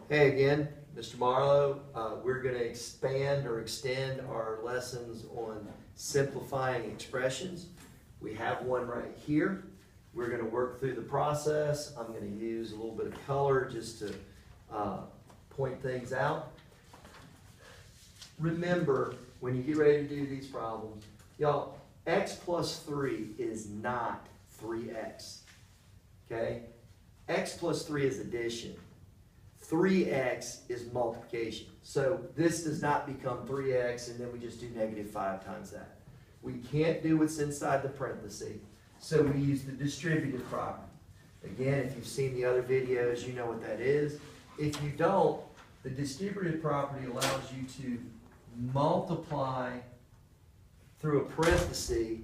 Hey again, Mr. Marlowe. We're going to expand or extend our lessons on simplifying expressions. We have one right here. We're going to work through the process. I'm going to use a little bit of color just to point things out. Remember, when you get ready to do these problems, y'all, x plus 3 is not 3x. Okay? X plus 3 is addition. 3x is multiplication. So this does not become 3x and then we just do -5 times that. We can't do what's inside the parenthesis. So we use the distributive property. Again, if you've seen the other videos, you know what that is. If you don't, the distributive property allows you to multiply through a parenthesis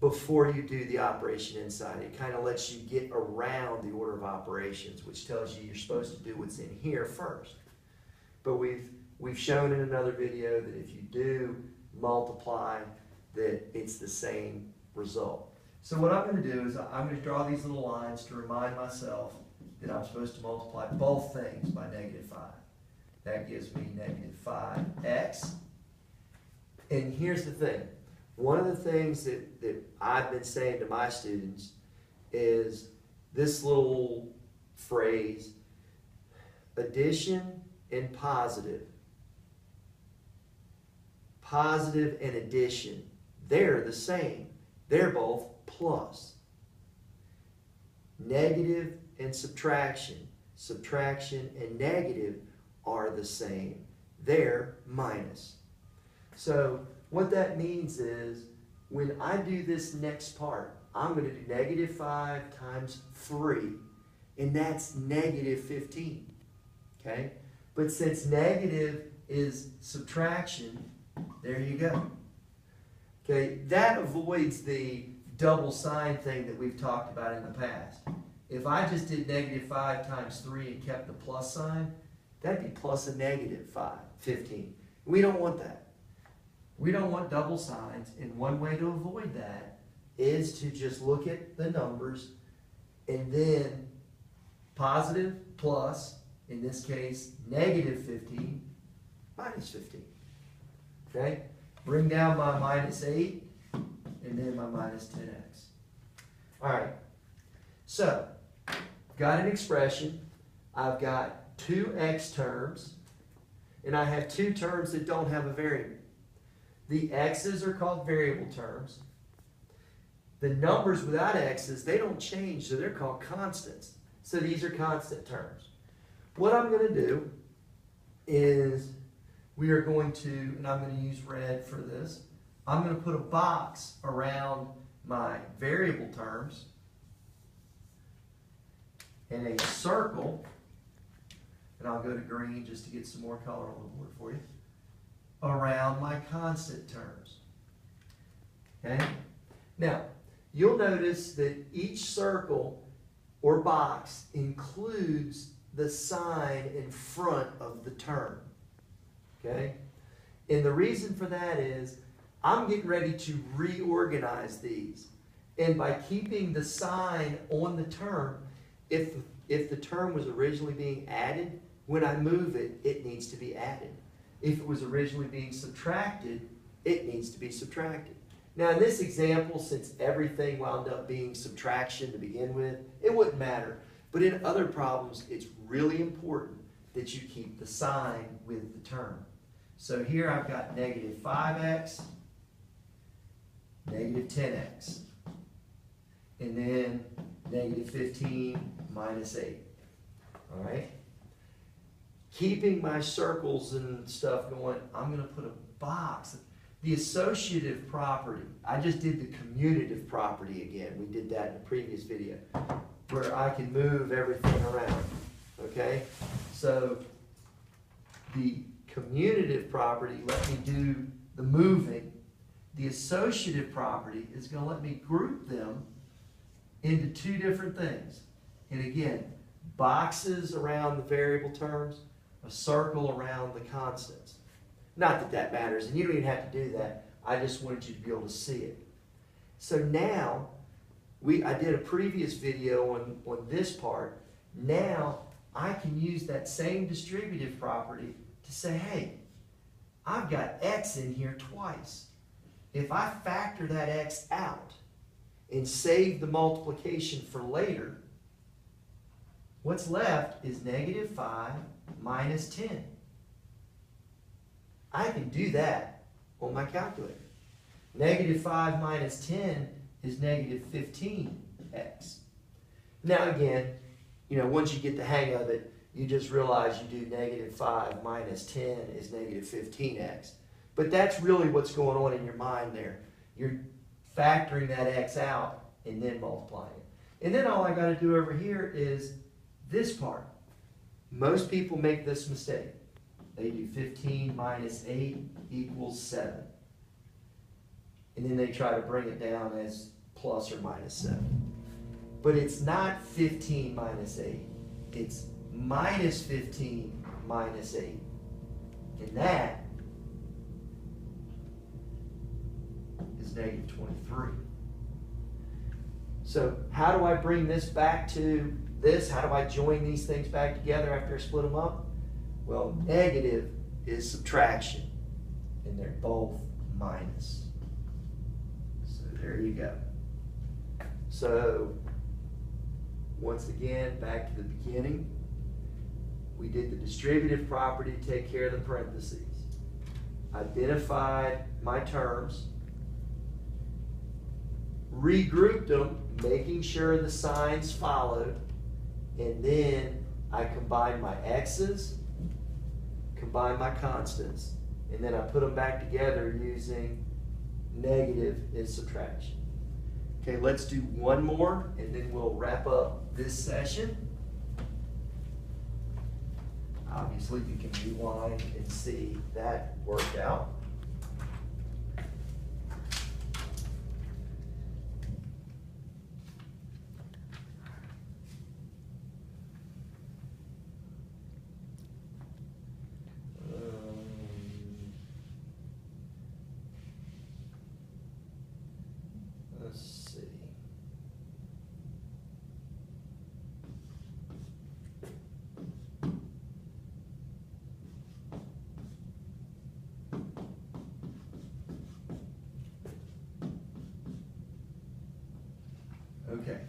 before you do the operation inside. It kind of lets you get around the order of operations, which tells you you're supposed to do what's in here first. But we've shown in another video that if you do multiply, that it's the same result. So what I'm going to do is I'm going to draw these little lines to remind myself that I'm supposed to multiply both things by -5. That gives me -5x. And here's the thing. One of the things that I've been saying to my students is this little phrase, addition and positive. Positive and addition, they're the same. They're both plus. Negative and subtraction. Subtraction and negative are the same. They're minus. So what that means is when I do this next part, I'm going to do -5 times 3, and that's -15. Okay? But since negative is subtraction, there you go. Okay? That avoids the double sign thing that we've talked about in the past. If I just did -5 times 3 and kept the plus sign, that'd be plus a -15. We don't want that. We don't want double signs, and one way to avoid that is to just look at the numbers and then positive plus, in this case, -15 minus 15. Okay? Bring down my -8 and then my -10x. All right. So, got an expression. I've got two x terms, and I have two terms that don't have a variable. The x's are called variable terms. The numbers without x's, they don't change, so they're called constants. So these are constant terms. What I'm going to do is we are going to, and I'm going to use red for this, I'm going to put a box around my variable terms and a circle, and I'll go to green just to get some more color on the board for you, around my constant terms. Okay? Now, you'll notice that each circle or box includes the sign in front of the term. Okay? And the reason for that is I'm getting ready to reorganize these. And by keeping the sign on the term, if the term was originally being added, when I move it, it needs to be added. If it was originally being subtracted, it needs to be subtracted. Now in this example, since everything wound up being subtraction to begin with, it wouldn't matter. But in other problems, it's really important that you keep the sign with the term. So here I've got -5x, -10x, and then -15 minus 8. All right? Keeping my circles and stuff going, I'm going to put a box. The associative property, I just did the commutative property again. We did that in the previous video, where I can move everything around. Okay? So the commutative property let me do the moving. The associative property is going to let me group them into two different things. And again, boxes around the variable terms, a circle around the constants. Not that that matters, and you don't even have to do that. I just wanted you to be able to see it. So now, I did a previous video on this part. Now, I can can use that same distributive property to say, hey, I've got x in here twice. If I factor that x out and save the multiplication for later, what's left is negative 5 minus 10. I can do that on my calculator. Negative 5 minus 10 is negative 15x. Now again, once you get the hang of it, you just realize you do negative 5 minus 10 is negative 15x. But that's really what's going on in your mind there. You're factoring that x out and then multiplying it. And then all I got to do over here is this part. Most people make this mistake. They do 15 minus 8 equals 7. And then they try to bring it down as plus or minus 7. But it's not 15 minus 8. It's minus 15 minus 8. And that is negative 23. So how do I bring this back to this? How do I join these things back together after I split them up? Well, negative is subtraction, and they're both minus. So there you go. So once again, back to the beginning. We did the distributive property to take care of the parentheses. Identified my terms. Regrouped them, making sure the signs followed. And then I combined my x's, combined my constants, and then I put them back together using negative and subtraction. Okay, let's do one more, and then we'll wrap up this session. Obviously, you can rewind and see that worked out. Let's see. Okay.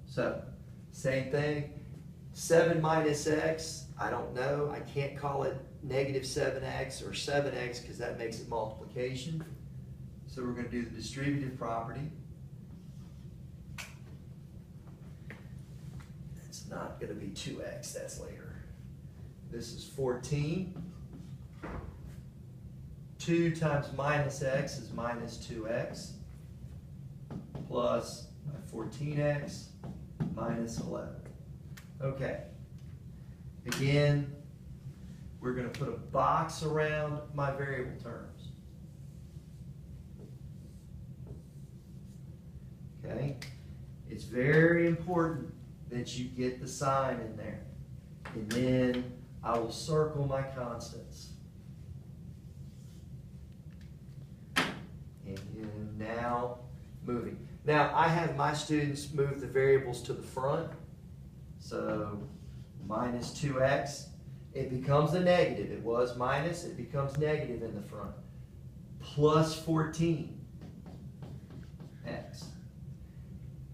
So, same thing. 7 minus x, I don't know. I can't call it negative 7x or 7x because that makes it multiplication. So we're going to do the distributive property. It's not going to be 2x, that's later. This is 14. 2 times minus x is minus 2x, plus 14x minus 11. Okay. Again, we're going to put a box around my variable terms. Okay? It's very important that you get the sign in there. And then I will circle my constants. And now moving. Now I have my students move the variables to the front. So minus 2x, it becomes a negative. It was minus, it becomes negative in the front. Plus 14x.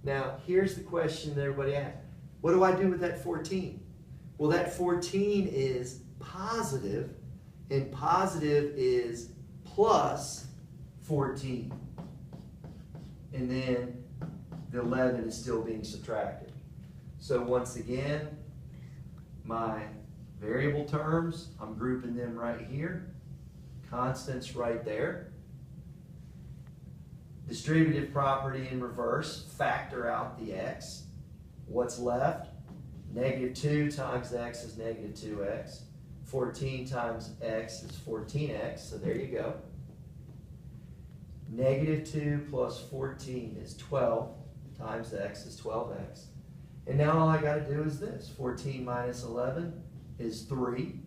Now, here's the question that everybody asks. What do I do with that 14? Well, that 14 is positive, and positive is plus 14. And then the 11 is still being subtracted. So once again, my variable terms, I'm grouping them right here. Constants right there. Distributive property in reverse, factor out the x. What's left? Negative 2 times x is negative 2x. 14 times x is 14x, so there you go. Negative 2 plus 14 is 12 times x is 12x. And now all I got to do is this. 14 minus 11 is 3.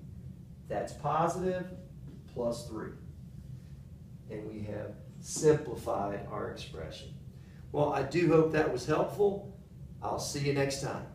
That's positive, plus 3. And we have simplified our expression. Well, I do hope that was helpful. I'll see you next time.